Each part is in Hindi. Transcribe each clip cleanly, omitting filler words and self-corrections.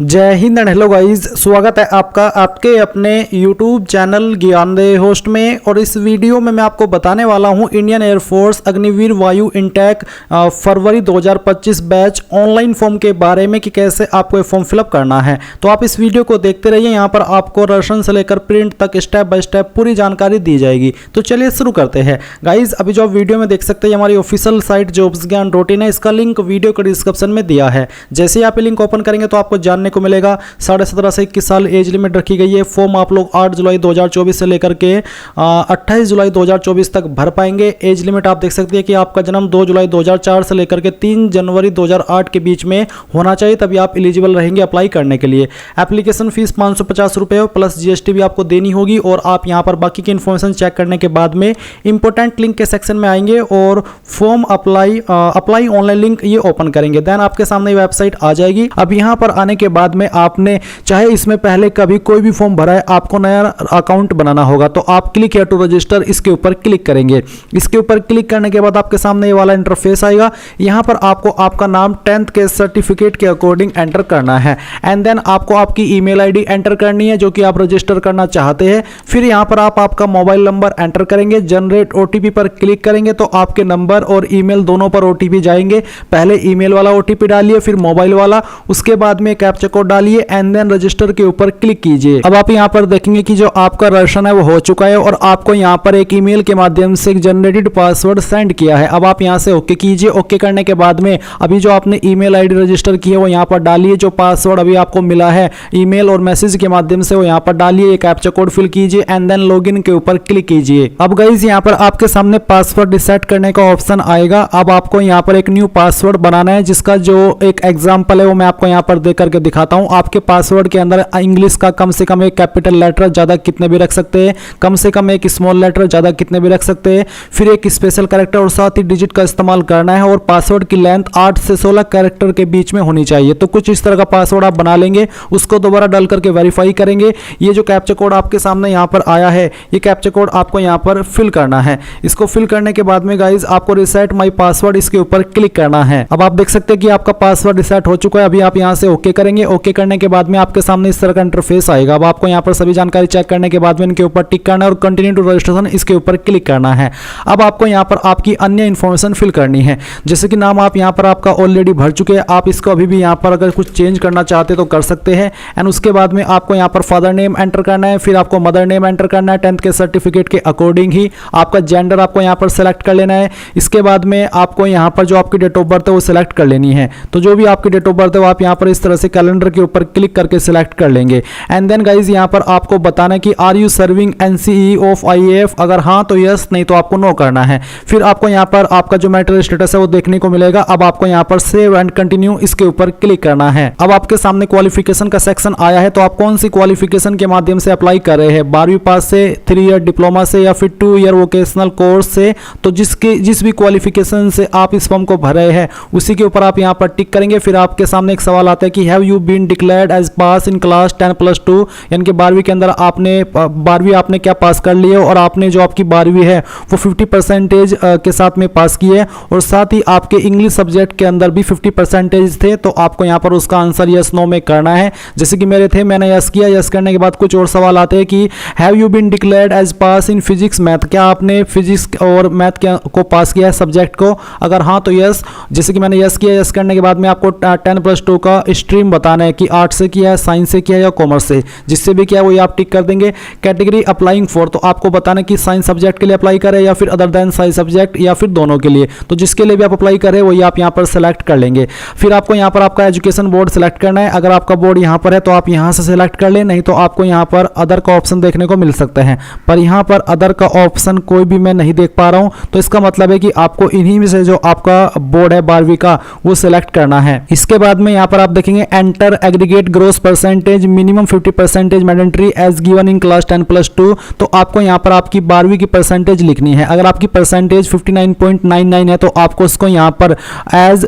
जय हिंद एंड हेलो गाइस, स्वागत है आपका आपके अपने YouTube चैनल ज्ञानदेह होस्ट में। और इस वीडियो में मैं आपको बताने वाला हूं इंडियन एयरफोर्स अग्निवीर वायु इनटेक फरवरी 2025 बैच ऑनलाइन फॉर्म के बारे में कि कैसे आपको ये फॉर्म फिलअप करना है। तो आप इस वीडियो को देखते रहिए, यहाँ पर आपको रसन से लेकर प्रिंट तक स्टेप बाय स्टेप पूरी जानकारी दी जाएगी। तो चलिए शुरू करते हैं गाइज। अभी जो आप वीडियो में देख सकते हैं हमारी ऑफिशियल साइट जॉब्स ज्ञान रूटीन है, इसका लिंक वीडियो के डिस्क्रिप्शन में दिया है। जैसे ही आप लिंक ओपन करेंगे तो आपको जानने को मिलेगा 17.5 से 21 साल एज लिमिट रखी गई है। फॉर्म आप लोग 8 जुलाई 2024 से लेकर के 28 जुलाई 2024 तक भर पाएंगे। एज लिमिट आप देख सकते हैं कि आपका जन्म 2 जुलाई 2004 से लेकर के 3 जनवरी 2008 के बीच में होना चाहिए, तभी आप एलिजिबल रहेंगे अप्लाई करने के लिए। एप्लीकेशन फीस 550 रुपये प्लस जीएसटी भी आपको देनी होगी। और आप यहाँ पर बाकी की इन्फॉर्मेशन चेक करने के बाद में इंपॉर्टेंट लिंक के सेक्शन में आएंगे और फॉर्म अप्लाई ऑनलाइन लिंक ये ओपन करेंगे। देन आपके सामने वेबसाइट आ जाएगी। अब यहाँ पर आने के बाद में आपने चाहे इसमें पहले कभी कोई भी फॉर्म भरा है, आपको नया अकाउंट बनाना होगा। तो आप क्लिक हियर टू रजिस्टर इसके ऊपर क्लिक करेंगे। इसके ऊपर क्लिक करने के बाद आपके सामने ये वाला इंटरफेस आएगा। यहाँ पर आपको आपका नाम 10th के सर्टिफिकेट के अकॉर्डिंग एंटर करना है। एंड देन आपको आपकी ईमेल आईडी एंटर करनी है जो कि आप रजिस्टर करना चाहते हैं। फिर यहाँ पर आप आपका मोबाइल नंबर एंटर करेंगे। जनरेट ओटीपी पर क्लिक करेंगे तो आपके नंबर और ईमेल दोनों पर ओटीपी जाएंगे। पहले ईमेल वाला ओटीपी डालिए, फिर मोबाइल वाला, उसके बाद में कैप्चा कोड डालिए एंड देन रजिस्टर के ऊपर क्लिक कीजिए। अब आप यहाँ पर देखेंगे कि जो आपका रजिस्ट्रेशन है वो हो चुका है और आपको यहाँ पर एक ईमेल के माध्यम से जनरेटेड पासवर्ड सेंड किया है। अब आप यहाँ से ओके कीजिए। ओके करने के बाद में अभी जो आपने ईमेल आईडी रजिस्टर की है वो यहाँ पर डालिए। जो पासवर्ड अभी आपको मिला है ईमेल और मैसेज के माध्यम से वो यहाँ पर डालिए। एक कैप्चा कोड फिल कीजिए एंड देन लॉगिन के ऊपर क्लिक कीजिए। अब गाइस यहाँ पर आपके सामने पासवर्ड डिसाइड करने का ऑप्शन आएगा। अब आपको यहाँ पर एक न्यू पासवर्ड बनाना है, जिसका जो एक एग्जाम्पल है वो मैं आपको यहाँ पर दे करके दिखाता हूँ। आपके पासवर्ड के अंदर इंग्लिश का कम से कम एक कैपिटल लेटर ज्यादा कितने भी रख सकते हैं, कम से कम एक स्मॉल लेटर ज्यादा कितने भी रख सकते हैं, फिर एक स्पेशल कैरेक्टर और साथ ही डिजिट का इस्तेमाल करना है। और पासवर्ड की लेंथ 8 से 16 कैरेक्टर के बीच में होनी चाहिए। तो कुछ इस तरह का पासवर्ड आप बना लेंगे, उसको दोबारा डाल करके वेरीफाई करेंगे। ये जो कैप्चा कोड आपके सामने यहाँ पर आया है, ये कैप्चा कोड आपको यहाँ पर फिल करना है। इसको फिल करने के बाद में गाइज आपको रिसेट माई पासवर्ड इसके ऊपर क्लिक करना है। अब आप देख सकते हैं कि आपका पासवर्ड रिसेट हो चुका है। अभी आप यहाँ से ओके करेंगे। ओके करने के बाद में आपके सामने इस तरह का इंटरफेस आएगा। अब आपको यहाँ पर सभी जानकारी चेक करने के बाद में इनके ऊपर टिक करना है और कंटिन्यू टू रजिस्ट्रेशन इसके ऊपर क्लिक करना है। अब आपको यहाँ पर आपकी अन्य इन्फॉर्मेशन फिल करनी है, जैसे कि नाम आप यहाँ पर आपका ऑलरेडी भर चुके हैं। आप इसको अभी भी यहाँ पर अगर कुछ चेंज करना चाहते तो कर सकते हैं। एंड उसके बाद में आपको यहाँ पर फादर नेम एंटर करना है, फिर आपको मदर नेम एंटर करना है 10th के सर्टिफिकेट के अकॉर्डिंग ही। आपका जेंडर आपको यहाँ पर सेलेक्ट कर लेना है। इसके बाद में आपको यहाँ पर जो आपकी डेट ऑफ बर्थ है वो सिलेक्ट कर लेनी है। तो जो भी आपकी डेट ऑफ बर्थ है वो आप यहाँ पर इस तरह से कैलेंडर के ऊपर क्लिक करके सिलेक्ट कर लेंगे। एंड देन गाइज यहाँ पर आपको बताना है कि are you serving NCE of IAF, अगर हाँ तो यस, नहीं तो आपको नो करना है। फिर आपको यहाँ पर आपका जो मैरिटल स्टेटस है वो देखने को मिलेगा। अब आपको यहाँ पर सेव एंड कंटिन्यू इसके ऊपर क्लिक करना है। अब आपके सामने क्वालिफिकेशन का सेक्शन आया है। तो आप कौन सी क्वालिफिकेशन के माध्यम से अप्लाई कर रहे हैं, 12वीं पास से, 3 ईयर डिप्लोमा से या फिर 2 ईयर वोकेशनल कोर्स से। तो जिस भी क्वालिफिकेशन से आप इस फॉर्म को भर रहे हैं उसी के ऊपर आप यहाँ पर टिक करेंगे। फिर आपके सामने एक सवाल आता है कि have you been declared as pass in class 10+2, यानी कि 12वीं के अंदर आपने 12वीं आपने क्या पास कर ली है और आपने जो आपकी 12वीं है वो 50% के साथ में पास की है। और साथ ही आपके इंग्लिश सब्जेक्ट के अंदर भी 50% थे। तो आपको यहाँ पर उसका आंसर यस नो में करना है। जैसे कि मेरे थे, मैंने यस किया। यस करने के बाद कुछ और सवाल आते हैं कि have you been declared as pass in physics math, क्या आपने फिजिक्स और मैथ को पास किया है सब्जेक्ट को, अगर हाँ तो यस। जैसे कि मैंने यस किया। यस करने के बाद में आपको 10+2 का स्ट्रीम बताना है कि आर्ट्स से किया है, साइंस से किया है या कॉमर्स से। जिससे भी किया है वही आप टिक कर देंगे। कैटेगरी अप्लाइंग फॉर, तो आपको बताना है कि साइंस सब्जेक्ट के लिए अप्लाई करें या फिर अदर देन साइंस सब्जेक्ट या फिर दोनों के लिए। तो जिसके लिए भी आप अप्लाई करें वही आप यहाँ पर सेलेक्ट कर लेंगे। फिर आपको यहाँ पर आपका एजुकेशन बोर्ड सेलेक्ट करना है। अगर आपका बोर्ड यहाँ पर है तो आप यहाँ से सेलेक्ट कर लें, नहीं तो आपको यहाँ पर अदर का ऑप्शन देखने को मिल सकते हैं। पर यहाँ पर अदर का ऑप्शन कोई भी मैं नहीं देख पा रहा हूँ। तो इसका मतलब है कि आपको इन्हीं में से जो आपका बोर्ड है 12वीं का वो सिलेक्ट करना है। इसके बाद में यहाँ पर आप देखेंगे enter aggregate gross percentage minimum 50% mandatory as given in class 10+2। तो आपको यहाँ पर आपकी 12वीं की परसेंटेज लिखनी है। अगर आपकी परसेंटेज 59.99 है तो आपको उसको यहाँ पर एज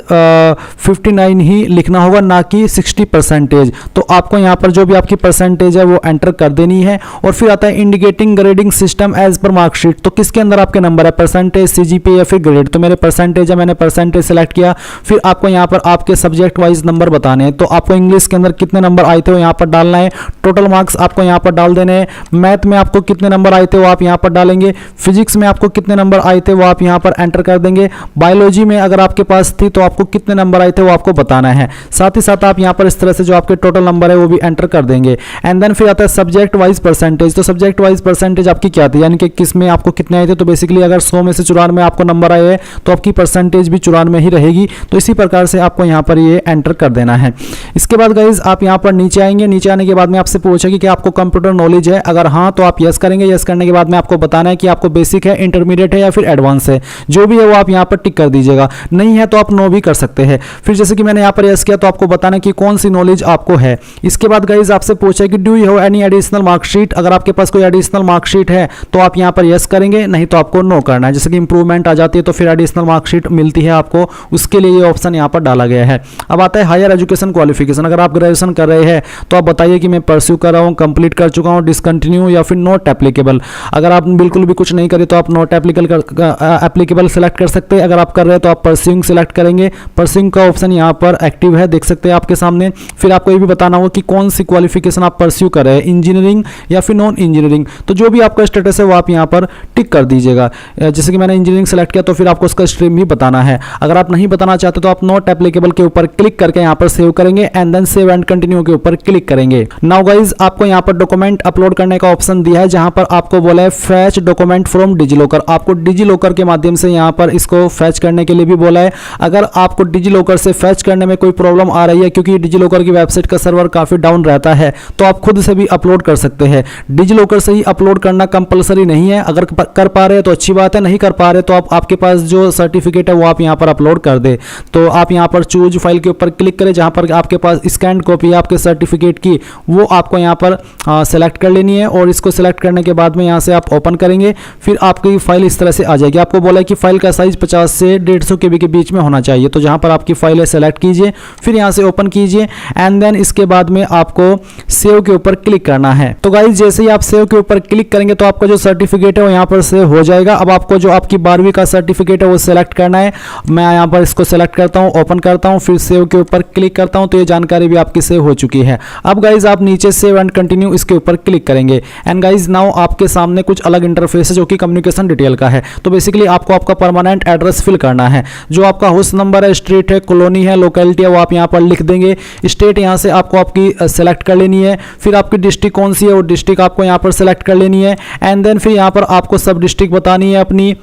59 ही लिखना होगा, ना कि 60%। तो आपको यहाँ पर जो भी आपकी परसेंटेज है वो एंटर कर देनी है। और फिर आता है indicating grading system as per marksheet. तो किसके अंदर आपके नंबर है, परसेंटेज, सीजीपीए या फिर ग्रेड। तो मेरे परसेंटेज है, मैंने परसेंटेज सेलेक्ट किया। फिर आपको यहाँ पर आपके सब्जेक्ट वाइज नंबर बताने हैं। तो आपको इंग्लिश के अंदर कितने नंबर आए थे वो यहाँ पर डालना है, टोटल मार्क्स आपको यहाँ पर डाल देने हैं, मैथ में आपको कितने नंबर आए थे वो आप यहाँ पर डालेंगे, फिजिक्स में आपको कितने नंबर आए थे वो आप यहाँ पर एंटर कर देंगे, बायोलॉजी में अगर आपके पास थी तो आपको कितने नंबर आए थे वो आपको बताना है। साथ ही साथ आप यहाँ पर इस तरह से जो आपके टोटल नंबर है वो भी एंटर कर देंगे। एंड देन फिर आता है सब्जेक्ट वाइज परसेंटेज। तो सब्जेक्ट वाइज परसेंटेज आपकी क्या थी, यानी कि किस में आपको कितने आए थे। तो बेसिकली अगर 100 में से 94 आपको नंबर आए हैं तो आपकी परसेंटेज भी 94 ही रहेगी। तो इसी प्रकार से आपको यहाँ पर ये एंटर कर देना है। इसके बाद गाइज आप यहाँ पर नीचे आएंगे, नीचे आने के बाद में आपसे पूछेगी कि आपको कंप्यूटर नॉलेज है, अगर हाँ तो आप यस करेंगे। यस करने के बाद में आपको बताना है कि आपको बेसिक है, इंटरमीडिएट है या फिर एडवांस है, जो भी है वो आप यहाँ पर टिक कर दीजिएगा। नहीं है तो आप नो भी कर सकते हैं। फिर जैसे कि मैंने यहाँ पर यस किया तो आपको बताना है कि कौन सी नॉलेज आपको है। इसके बाद गाइज आपसे पूछा कि do you have any additional marksheet, अगर आपके पास कोई एडिशनल मार्कशीट है तो आप यहाँ पर यस करेंगे, नहीं तो आपको नो करना है। जैसे कि इंप्रूवमेंट आ जाती है तो फिर एडिशनल मार्कशीट मिलती है आपको, उसके लिए ये ऑप्शन यहाँ पर डाला गया है। अब आता है हायर एजुकेशन क्वालिफिकेशन। अगर आप ग्रेजुएशन कर रहे हैं तो आप बताइए कि मैं परस्यू कर रहा हूँ, कंप्लीट कर चुका हूँ, डिसकंटिन्यू या फिर नॉट एप्लीकेबल। अगर आप बिल्कुल भी कुछ नहीं करें तो आप नॉट एप्लीकेबल सेलेक्ट कर सकते हैं। अगर आप कर रहे हैं तो आप परस्यूइंग सेलेक्ट करेंगे। परस्यूइंग का ऑप्शन यहाँ पर एक्टिव है, देख सकते हैं आपके सामने। फिर आपको ये भी बताना होगा कि कौन सी क्वालिफिकेशन आप परस्यू कर रहे हैं, इंजीनियरिंग या फिर नॉन इंजीनियरिंग। तो जो भी आपका स्टेटस है वो आप यहाँ पर टिक कर दीजिएगा। जैसे कि मैंने इंजीनियरिंग सेलेक्ट किया तो फिर आपको उसका स्ट्रीम भी बताना है। अगर आप नहीं बताना चाहते तो आप नॉट एप्लीकेबल के ऊपर क्लिक करके यहाँ पर सेव करेंगे and then save and continue के ऊपर क्लिक करेंगे। नाउ गाइज आपको यहाँ पर डॉक्यूमेंट अपलोड करने का ऑप्शन दिया है, जहां पर आपको बोला है फैच डॉक्यूमेंट फ्रॉम डिजीलॉकर। आपको डिजीलॉकर के माध्यम से यहाँ पर इसको फैच करने के लिए भी बोला है। अगर आपको डिजीलॉकर से फैच करने में कोई प्रॉब्लम आ रही है, क्योंकि डिजीलॉकर की वेबसाइट का सर्वर काफी डाउन रहता है, तो आप खुद से भी अपलोड कर सकते हैं। डिजीलॉकर से ही अपलोड करना कंपलसरी नहीं है। अगर कर पा रहे हैं तो अच्छी बात है, नहीं कर पा रहे तो आप आपके पास जो सर्टिफिकेट है वो आप यहाँ पर अपलोड कर दे। तो आप यहाँ पर चूज फाइल के ऊपर क्लिक करें, जहां पर आपके पास स्कैन कॉपी है आपके सर्टिफिकेट की, वो आपको यहाँ पर सेलेक्ट कर लेनी है। और इसको सेलेक्ट करने के बाद में यहाँ से आप ओपन करेंगे, फिर आपकी फाइल इस तरह से आ जाएगी। आपको बोला है कि फाइल का साइज 50 से 150 KB के बीच में होना चाहिए। तो जहां पर आपकी फाइल है सेलेक्ट कीजिए, फिर यहाँ से ओपन कीजिए एंड देन इसके बाद में आपको सेव के ऊपर क्लिक करना है। तो गाइज जैसे ही आप सेव के ऊपर क्लिक करेंगे तो आपका जो सर्टिफिकेट है वो यहाँ पर सेव हो जाएगा। अब आपको जो आपकी 12वीं का सर्टिफिकेट है वो सेलेक्ट करना है। मैं यहाँ पर इसको सेलेक्ट करता हूँ, ओपन करता हूँ, फिर सेव के ऊपर क्लिक करता हूँ, तो ये जानकारी भी आपकी सेव हो चुकी है। अब गाइज आप नीचे सेव एंड कंटिन्यू इसके ऊपर क्लिक करेंगे एंड गाइज नाउ आपके सामने कुछ अलग इंटरफेस है जो कि कम्युनिकेशन डिटेल का है। तो बेसिकली आपको आपका परमानेंट एड्रेस फिल करना है। जो आपका हाउस नंबर है, स्ट्रीट है, कॉलोनी है, लोकेलिटी है, वो आप यहाँ पर लिख देंगे। स्टेट यहाँ से आपको आपकी सेलेक्ट कर लेनी है। फिर आपकी डिस्ट्रिक्ट कौन सी है वो डिस्ट्रिक्ट आपको यहाँ पर सेलेक्ट कर लेनी है एंड देन फिर यहाँ पर आपको सब डिस्ट्रिक्ट बतानी है अपनी।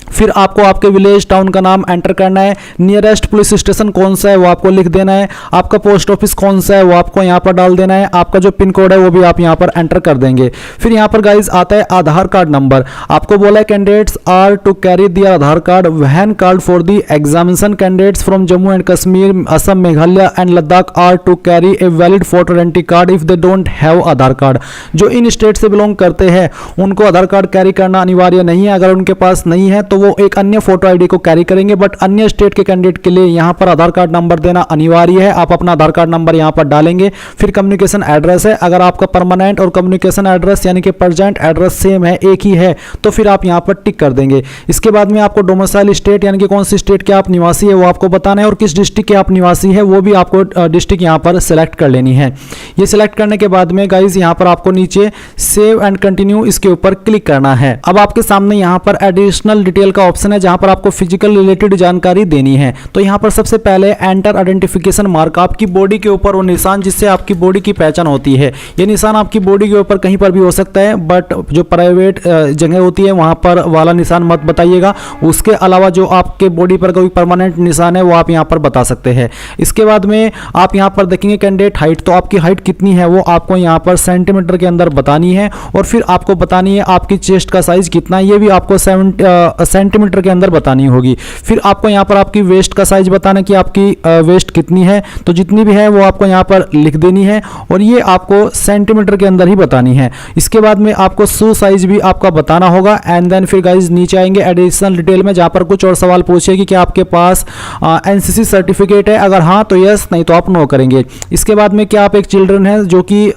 फिर आपको आपके विलेज टाउन का नाम एंटर करना है। नियरेस्ट पुलिस स्टेशन कौन सा है वो आपको लिख देना है। आपका पोस्ट ऑफिस कौन सा है वो आपको यहाँ पर डाल देना है। आपका जो पिन कोड है वो भी आप यहाँ पर एंटर कर देंगे। फिर यहाँ पर गाइज आता है आधार कार्ड नंबर। आपको बोला है candidates are to carry their Aadhaar card when called for the examination. Candidates from Jammu and Kashmir, Assam, Meghalaya and Ladakh are to carry a valid photo identity card if they don't have Aadhaar card. जो इन स्टेट से बिलोंग करते हैं उनको आधार कार्ड कैरी करना अनिवार्य नहीं है। अगर उनके पास नहीं है तो वो एक अन्य फोटो आईडी को कैरी करेंगे, बट अन्य स्टेट के कैंडिडेट के लिए यहां पर आधार कार्ड नंबर देना अनिवार्य है। आप अपना आधार कार्ड नंबर यहां पर डालेंगे। फिर कम्युनिकेशन एड्रेस है, अगर आपका परमानेंट और कम्युनिकेशन एड्रेस यानी कि प्रेजेंट एड्रेस सेम है, एक ही है, तो फिर आप यहां पर टिक कर देंगे। इसके बाद में आपको डोमिसाइल स्टेट यानी कि कौन सी स्टेट के आप निवासी है वो आपको बताना है और किस डिस्ट्रिक्ट के आप निवासी है वो भी आपको डिस्ट्रिक्ट यहां पर सेलेक्ट कर लेनी है। ये सिलेक्ट करने के बाद में गाइज यहां पर आपको नीचे सेव एंड कंटिन्यू इसके ऊपर क्लिक करना है। अब आपके सामने यहां पर एडिशनल डिटेल का ऑप्शन है जहां पर आपको फिजिकल रिलेटेड जानकारी देनी है। तो यहां पर सबसे पहले एंटर आइडेंटिफिकेशन मार्क, आपकी बॉडी के ऊपर वो निशान जिससे आपकी बॉडी की पहचान होती है। ये निशान आपकी बॉडी के ऊपर कहीं पर भी हो सकता है, बट जो प्राइवेट जगह होती है वहां पर वाला निशान मत बताइएगा। उसके अलावा जो आपके बॉडी पर कोई परमानेंट निशान है वो आप यहां पर बता सकते हैं। इसके बाद में आप यहां पर देखेंगे कैंडिडेट हाइट, तो आपकी हाइट कितनी है वो आपको यहां पर सेंटीमीटर के अंदर बतानी है और फिर आपको बतानी है आपकी चेस्ट का साइज कितना है, ये भी आपको सेंटीमीटर के अंदर बतानी होगी। फिर आपको यहां पर आपकी वेस्ट का साइज बताना कि आपकी वेस्ट कितनी है, तो जितनी भी है वो आपको यहां पर लिख देनी है और ये आपको सेंटीमीटर के अंदर ही बतानी है। इसके बाद में आपको शू साइज भी आपका बताना होगा एंड देन फिर गाइज नीचे आएंगे एडिशनल डिटेल में जहां पर कुछ और सवाल पूछेगी कि आपके पास एनसीसी सर्टिफिकेट है, अगर हाँ तो यस, नहीं तो आप नो करेंगे। इसके बाद में क्या आप एक चिल्ड्रन है जो कि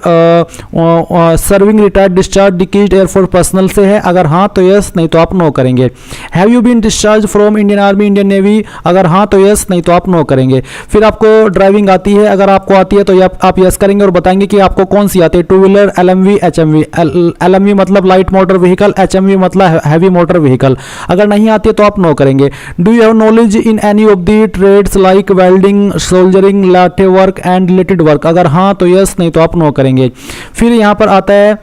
serving retired discharge decreased air force personal से है, अगर हाँ तो यस, नहीं तो आप नो करेंगे। Have you been discharge from Indian army, Indian navy, अगर हाँ तो यस, नहीं तो आप नो करेंगे। फिर आपको ड्राइविंग आती है, अगर आपको आती है तो आप यस करेंगे और बताएंगे कि आपको कौन सी आती है, two wheeler, LMV, HMV। LMV मतलब लाइट मोटर व्हीकल, HMV मतलब हैवी मोटर व्हीकल। अगर नहीं आती है तो आप नो करेंगे। Do you have knowledge in any of the trades like welding, soldering, lathe work and related work, अगर हाँ तो यस, नहीं तो आप नो करेंगे। फिर यहाँ पर आता है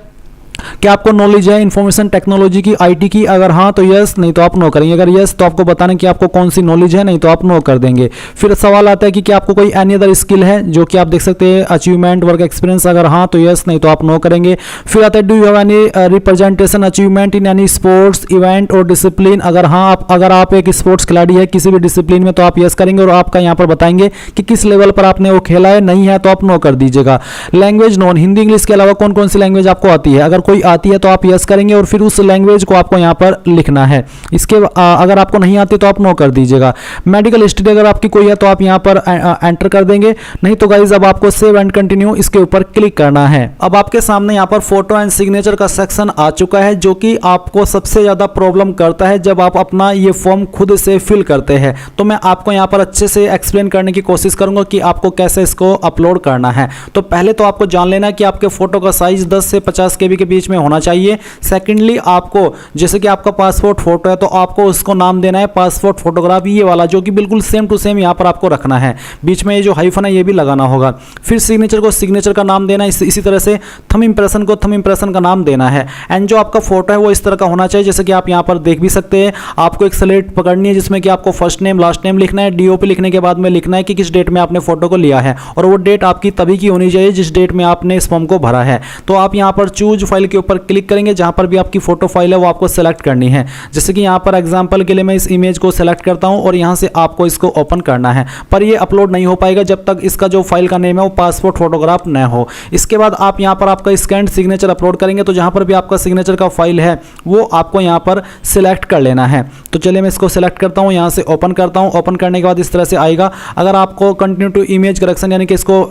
क्या आपको नॉलेज है इंफॉर्मेशन टेक्नोलॉजी की, IT की, अगर हाँ तो यस, नहीं तो आप नो करेंगे। अगर यस तो आपको बताना कि आपको कौन सी नॉलेज है, नहीं तो आप नो कर देंगे। फिर सवाल आता है कि क्या आपको कोई एनी अदर स्किल है, जो कि आप देख सकते हैं अचीवमेंट, वर्क एक्सपीरियंस, अगर हाँ तो यस, नहीं तो आप नो करेंगे। फिर आता है do you have any representation achievement in any sports event और डिसिप्लिन, अगर हाँ अगर आप एक स्पोर्ट्स खिलाड़ी है किसी भी डिसिप्लिन में तो आप यस करेंगे और आपका यहाँ पर बताएंगे कि किस लेवल पर आपने वो खेला है, नहीं है तो आप नो कर दीजिएगा। लैंग्वेज नॉन, हिंदी इंग्लिश के अलावा कौन कौन सी लैंग्वेज आपको आती है, अगर कोई आती है तो आप यस करेंगे और फिर उस लैंग्वेज को आपको यहाँ पर लिखना है। इसके अगर आपको नहीं आती तो आप नो कर दीजिएगा। मेडिकल हिस्ट्री अगर आपकी कोई है तो आप यहाँ पर एंटर कर देंगे, नहीं तो गाइज अब आपको सेव एंड कंटिन्यू इसके ऊपर क्लिक करना है। अब आपके सामने यहाँ पर फोटो एंड सिग्नेचर का सेक्शन आ चुका है, जो कि आपको सबसे ज्यादा प्रॉब्लम करता है जब आप अपना ये फॉर्म खुद से फिल करते हैं। तो मैं आपको यहाँ पर अच्छे से एक्सप्लेन करने की कोशिश करूंगा कि आपको कैसे इसको अपलोड करना है। तो पहले तो आपको जान लेना कि आपके फोटो का साइज 10 से 50 KB के बीच में होना चाहिए। सेकेंडली आपको जैसे कि आपका पासपोर्ट फोटो है तो आपको उसको नाम देना है पासपोर्ट फोटोग्राफ, ये वाला जो कि बिल्कुल सेम टू सेम यहाँ पर आपको रखना है। बीच में ये जो हाइफन है ये भी लगाना होगा। फिर सिग्नेचर को सिग्नेचर का नाम देना है, इसी तरह से थंब इंप्रेशन को थंब इंप्रेशन का नाम देना है। एंड जो आपका फोटो है वो इस तरह का होना चाहिए, जैसे कि आप यहाँ पर देख भी सकते हैं। आपको एक स्लेट पकड़नी है जिसमें कि आपको फर्स्ट नेम लास्ट नेम लिखना है। DOP लिखने के बाद में लिखना है कि किस डेट में आपने फोटो को लिया है, और वो डेट आपकी तभी की होनी चाहिए जिस डेट में आपने इस फॉर्म को भरा है। तो आप यहाँ पर चूज फाइल के ऊपर क्लिक करेंगे, जहां पर भी आपकी फोटो फाइल है वो आपको सेलेक्ट करनी है। जैसे कि यहां पर एग्जांपल के लिए मैं इस इमेज को सेलेक्ट करता हूं और यहां से आपको इसको ओपन करना है, पर ये अपलोड नहीं हो पाएगा जब तक इसका जो फाइल का नेम है वो पासपोर्ट फोटोग्राफ न हो। इसके बाद आप यहां पर आपका स्कैन सिग्नेचर अपलोड करेंगे, तो जहां पर भी आपका सिग्नेचर का फाइल है वो आपको यहां पर सिलेक्ट कर लेना है। तो चलिए मैं इसको सिलेक्ट करता हूं, यहां से ओपन करता हूं। ओपन करने के बाद इस तरह से आएगा। अगर आपको कंटिन्यू टू इमेज करेक्शन यानी कि इसको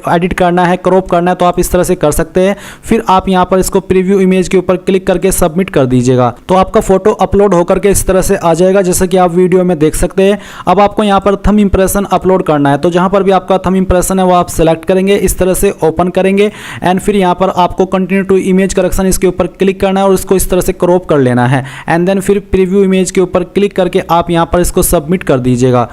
एडिट करना है, क्रॉप करना है, तो आप इस तरह से कर सकते हैं। फिर आप यहां पर इसको प्रीव्यू इमेज के ऊपर क्लिक करके सबमिट कर दीजिएगा, तो आपका फोटो अपलोड होकर के इस तरह से आ जाएगा, जैसे कि आप वीडियो में देख सकते हैं। अब आपको यहां पर थंब इंप्रेशन अपलोड करना है, तो जहां पर भी आपका थंब इंप्रेशन है वो आप सेलेक्ट करेंगे, इस तरह से ओपन करेंगे। एंड फिर यहां पर आपको कंटिन्यू टू इमेज करेक्शन इसके ऊपर क्लिक करना है और इसको इस तरह से क्रॉप कर लेना है। एंड देन फिर प्रीव्यू इमेज के ऊपर क्लिक करके आप यहां पर इसको सबमिट कर दीजिएगा।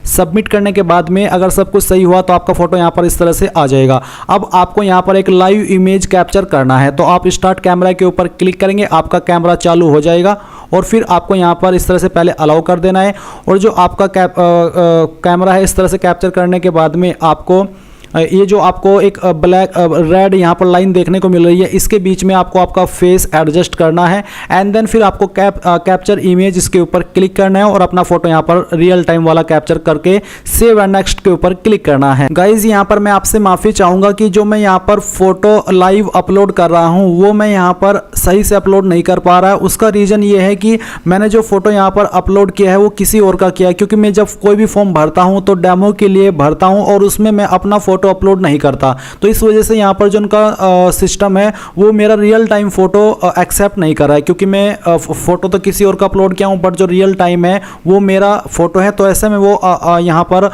सबमिट करने के बाद में अगर सब कुछ सही हुआ तो आपका फोटो यहाँ पर इस तरह से आ जाएगा। अब आपको यहाँ पर एक लाइव इमेज कैप्चर करना है, तो आप स्टार्ट कैमरा के ऊपर क्लिक करेंगे, आपका कैमरा चालू हो जाएगा और फिर आपको यहाँ पर इस तरह से पहले अलाउ कर देना है। और जो आपका कैमरा है इस तरह से कैप्चर करने के बाद में आपको ये जो आपको एक ब्लैक रेड यहाँ पर लाइन देखने को मिल रही है, इसके बीच में आपको आपका फेस एडजस्ट करना है। एंड देन फिर आपको कैप्चर इमेज इसके ऊपर क्लिक करना है और अपना फोटो यहाँ पर रियल टाइम वाला कैप्चर करके सेव एंड नेक्स्ट के ऊपर क्लिक करना है। गाइज यहाँ पर मैं आपसे माफ़ी चाहूँगा कि जो मैं यहाँ पर फोटो लाइव अपलोड कर रहा हूँ वो मैं यहाँ पर सही से अपलोड नहीं कर पा रहा है। उसका रीज़न ये है कि मैंने जो फोटो यहाँ पर अपलोड किया है वो किसी और का किया है, क्योंकि मैं जब कोई भी फॉर्म भरता हूँ तो डेमो के लिए भरता हूँ और उसमें मैं अपना फोटो अपलोड नहीं करता। तो इस वजह से यहाँ पर जो उनका सिस्टम है वो मेरा रियल टाइम फोटो एक्सेप्ट नहीं कर रहा है, क्योंकि मैं फोटो तो किसी और का अपलोड किया हूँ बट जो रियल टाइम है वो मेरा फोटो है, तो ऐसे में वो यहाँ पर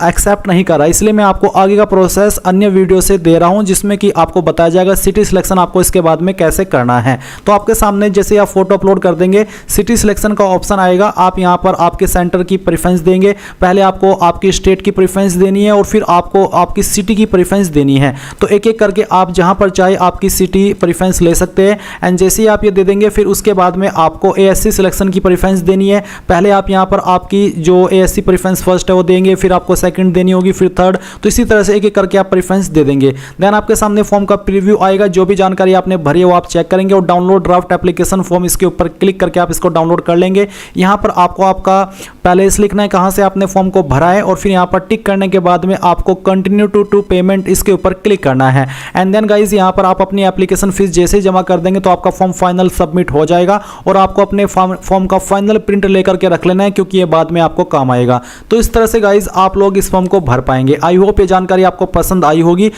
एक्सेप्ट नहीं कर रहा है। इसलिए मैं आपको आगे का प्रोसेस अन्य वीडियो से दे रहा हूँ जिसमें कि आपको बताया जाएगा सिटी सिलेक्शन आपको इसके बाद में कैसे करना है। तो आपके सामने जैसे आप फोटो अपलोड कर देंगे सिटी सिलेक्शन का ऑप्शन आएगा, आप यहाँ पर आपके सेंटर की प्रेफरेंस देंगे। पहले आपको आपकी स्टेट की प्रेफरेंस देनी है और फिर आपको आपकी सिटी की प्रेफरेंस देनी है। तो एक एक करके आप जहां पर चाहे आपकी सिटी प्रेफरेंस ले सकते हैं। एंड जैसे ही आप ये दे देंगे फिर उसके बाद में आपको ASC सिलेक्शन की प्रेफरेंस देनी है। पहले आप यहां पर आपकी जो ASC प्रेफरेंस फर्स्ट है वो देंगे, फिर आपको सेकंड देनी होगी, फिर थर्ड, तो इसी तरह से एक एक करके आप प्रेफरेंस दे देंगे। देन आपके सामने फॉर्म का प्रीव्यू आएगा, जो भी जानकारी आपने भरी है वो आप चेक करेंगे और डाउनलोड ड्राफ्ट एप्लीकेशन फॉर्म इसके ऊपर क्लिक करके आप इसको डाउनलोड कर लेंगे। यहाँ पर आपको आपका पैलेस लिखना है कहाँ से आपने फॉर्म को भरा है और फिर यहाँ पर टिक करने के बाद में आपको कंटिन्यू टू पेमेंट इसके ऊपर क्लिक करना है। एंड देन गाइज यहाँ पर आप अपनी एप्लीकेशन फीस जैसे ही जमा कर देंगे तो आपका फॉर्म फाइनल सबमिट हो जाएगा और आपको अपने फॉर्म का फाइनल प्रिंट लेकर के रख लेना है, क्योंकि ये बाद में आपको काम आएगा। तो इस तरह से गाइज आप लोग इस फॉर्म को भर पाएंगे। आई होप ये जानकारी आपको पसंद आई होगी।